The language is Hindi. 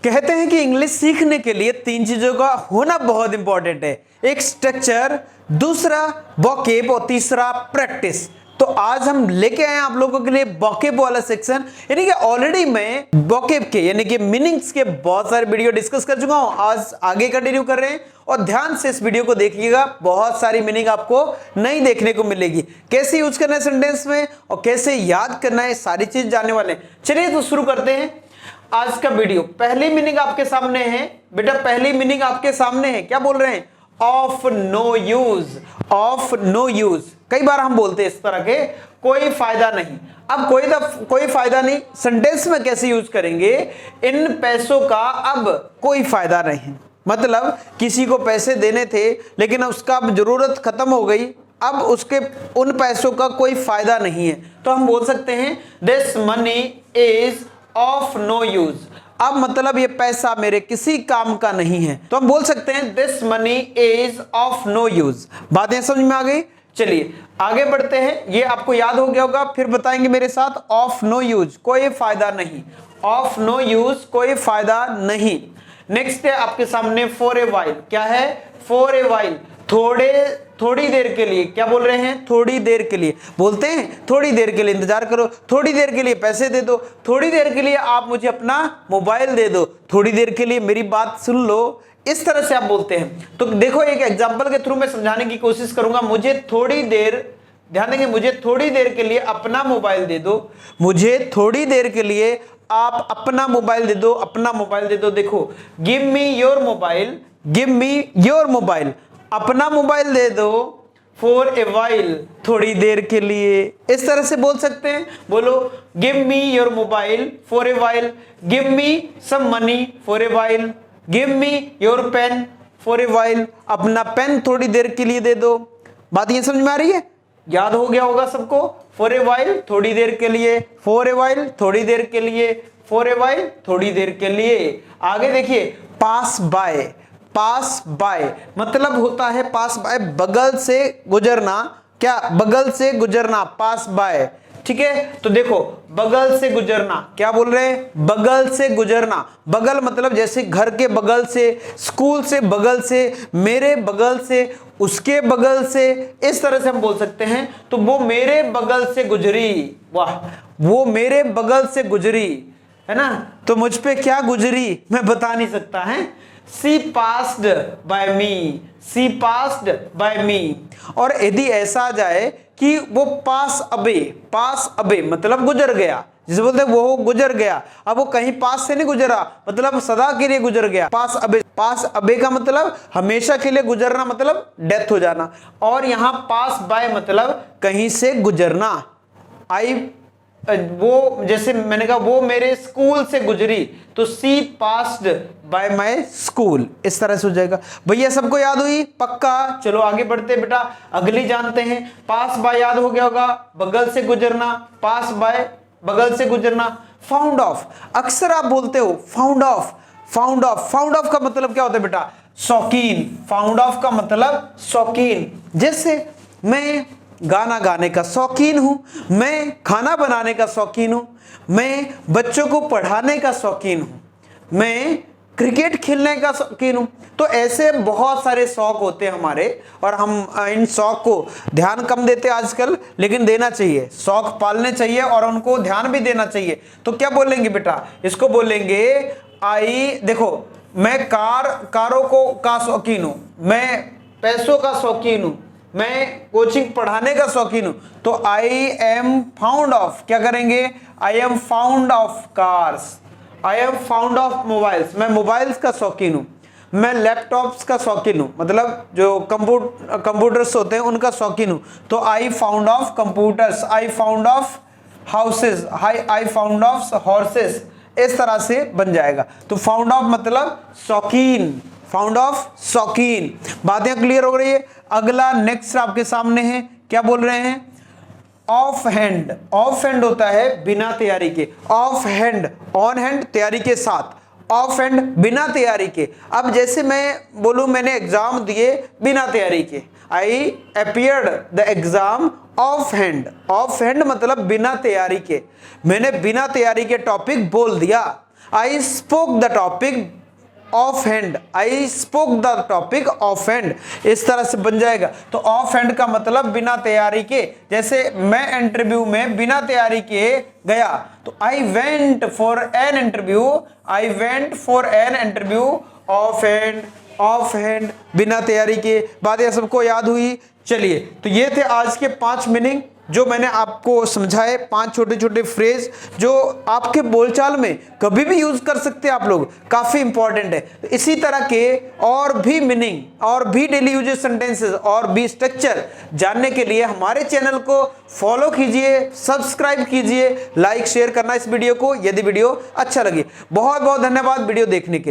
कहते हैं कि इंग्लिश सीखने के लिए 3 चीजों का होना बहुत इंपॉर्टेंट है। एक स्ट्रक्चर, दूसरा वोकैब और तीसरा प्रैक्टिस। तो आज हम लेके आए आप लोगों के लिए वोकैब वाला सेक्शन। यानी कि ऑलरेडी मैं वोकैब के यानी कि मीनिंग्स के बहुत सारे वीडियो डिस्कस कर चुका हूं। आज आगे कंटिन्यू कर रहे हैं और ध्यान से इस वीडियो को देखिएगा। बहुत सारी मीनिंग आपको नई देखने को मिलेगी। कैसे यूज करना है सेंटेंस में और कैसे याद करना है, सारी चीज जानने वाले हैं। चलिए तो शुरू करते हैं आज का वीडियो। पहली मीनिंग आपके सामने है बेटा, पहली मीनिंग आपके सामने है। क्या बोल रहे हैं? Of no use. Of no use कई बार हम बोलते हैं इस तरह के, कोई फायदा नहीं। अब कोई फायदा नहीं सेंटेंस में कैसे यूज करेंगे? इन पैसों का अब कोई फायदा नहीं। मतलब किसी को पैसे देने थे लेकिन उसका अब जरूरत खत्म हो गई, अब उसके उन पैसों का कोई फायदा नहीं है। तो हम बोल सकते हैं this money is of no use. अब मतलब ये पैसा मेरे किसी काम का नहीं है, तो हम बोल सकते हैं this money is of no use. बातें समझ में आ गई? चलिए आगे बढ़ते हैं। ये आपको याद हो गया होगा, फिर बताएंगे मेरे साथ। ऑफ नो यूज कोई फायदा नहीं। ऑफ नो यूज कोई फायदा नहीं। नेक्स्ट है आपके सामने फॉर ए वाइल। क्या है? फॉर ए वाइल, थोड़ी देर के लिए। क्या बोल रहे हैं? थोड़ी देर के लिए। बोलते हैं थोड़ी देर के लिए इंतजार करो, थोड़ी देर के लिए पैसे दे दो, थोड़ी देर के लिए आप मुझे अपना मोबाइल दे दो, थोड़ी देर के लिए मेरी बात सुन लो। इस तरह से आप बोलते हैं। तो देखो एक एग्जांपल के थ्रू मैं समझाने की कोशिश करूंगा। मुझे थोड़ी देर, ध्यान देंगे, मुझे थोड़ी देर के लिए अपना मोबाइल दे दो। मुझे थोड़ी देर के लिए आप अपना मोबाइल दे दो, अपना मोबाइल दे दो। देखो give me your mobile, give me your mobile, अपना मोबाइल दे दो। फॉर ए वाइल, थोड़ी देर के लिए। इस तरह से बोल सकते हैं। बोलो give me your mobile for a while, give me some money for a while, give me your pen for a while, अपना पेन थोड़ी देर के लिए दे दो। बात ये समझ में आ रही है? याद हो गया होगा सबको। फॉर ए वाइल थोड़ी देर के लिए, फॉर ए वाइल थोड़ी देर के लिए, फॉर ए वाइल थोड़ी देर के लिए। आगे देखिए पास बाय। पास बाय मतलब होता है पास बाय, बगल से गुजरना। क्या? बगल से गुजरना, पास बाय। ठीक है, तो देखो बगल से गुजरना। क्या बोल रहे हैं? बगल से गुजरना। बगल मतलब जैसे घर के बगल से, स्कूल से बगल से, मेरे बगल से, उसके बगल से। इस तरह से हम बोल सकते हैं। तो वो मेरे बगल से गुजरी। वाह, वो मेरे बगल से गुजरी, है ना? तो मुझ पे क्या गुजरी मैं बता नहीं सकता है। She passed by me, she passed by me। और यदि ऐसा आ जाए कि वो पास अबे मतलब गुजर गया, जिसे बोलते हैं वो गुजर गया। अब वो कहीं पास से नहीं गुजरा, मतलब सदा के लिए गुजर गया। पास अबे का मतलब हमेशा के लिए गुजरना, मतलब डेथ हो जाना। और यहां पास बाय मतलब कहीं से गुजरना। वो जैसे मैंने कहा वो मेरे स्कूल से गुजरी, तो सी पास्ड बाय माय स्कूल। इस तरह से हो जाएगा। भैया सबको याद हुई? पक्का। चलो आगे बढ़ते बेटा, अगली जानते हैं। पास बाय याद हो गया होगा, बगल से गुजरना, पास बाय बगल से गुजरना। फाउंड ऑफ, अक्सर आप बोलते हो found of, found of. Found of का मतलब क्या होता है बेटा? शौकीन। फाउंड ऑफ का मतलब शौकीन। जैसे मैं गाना गाने का शौकीन हूं, मैं खाना बनाने का शौकीन हूं, मैं बच्चों को पढ़ाने का शौकीन हूं, मैं क्रिकेट खेलने का शौकीन हूं। तो ऐसे बहुत सारे शौक होते हैं हमारे, और हम इन शौक को ध्यान कम देते आजकल, लेकिन देना चाहिए। शौक पालने चाहिए और उनको ध्यान भी देना चाहिए। तो क्या बोलेंगे बेटा? इसको बोलेंगे देखो मैं कारों का शौकीन हूं, मैं पैसों का शौकीन हूं, मैं कोचिंग पढ़ाने का शौकीन हूं। तो आई एम फाउंड ऑफ, क्या करेंगे? I am found of cars, I am found of mobiles, मैं मोबाइल्स का शौकीन हूं। मैं लैपटॉप्स का शौकीन हूं, मतलब जो कंप्यूटर्स होते हैं उनका शौकीन हूं। तो I found of computers, I found of houses, I found of horses. इस तरह से बन जाएगा। तो फाउंड ऑफ मतलब शौकीन, फाउंड ऑफ शौकीन। बातें क्लियर हो रही है? अगला नेक्स्ट आपके सामने है। क्या बोल रहे हैं? Of hand. ऑफ हैंड होता है बिना तैयारी के। ऑफ हैंड, ऑन हैंड तैयारी के साथ, ऑफ हैंड बिना तैयारी के। अब जैसे मैं बोलूं मैंने एग्जाम दिए बिना तैयारी के, I appeared the exam off hand. Off hand मतलब बिना तैयारी के, मैंने बिना तैयारी के टॉपिक बोल दिया। I spoke the topic of hand, I spoke the topic of hand, इस तरह से बन जाएगा। तो ऑफ हैंड का मतलब बिना तैयारी के, जैसे मैं इंटरव्यू में बिना तैयारी के गया तो I went for an interview, I went for an interview of hand, off hand बिना तैयारी के। बातें सबको याद हुई? चलिए, तो ये थे आज के 5 मीनिंग जो मैंने आपको समझाए, 5 छोटे छोटे फ्रेज जो आपके बोलचाल में कभी भी यूज कर सकते हैं आप लोग, काफी इंपॉर्टेंट है। तो इसी तरह के और भी मीनिंग और भी डेली यूजेस सेंटेंसेस और भी स्ट्रक्चर जानने के लिए हमारे चैनल को फॉलो कीजिए, सब्सक्राइब कीजिए, लाइक शेयर करना इस वीडियो को यदि वीडियो अच्छा लगे। बहुत बहुत धन्यवाद वीडियो देखने के लिए।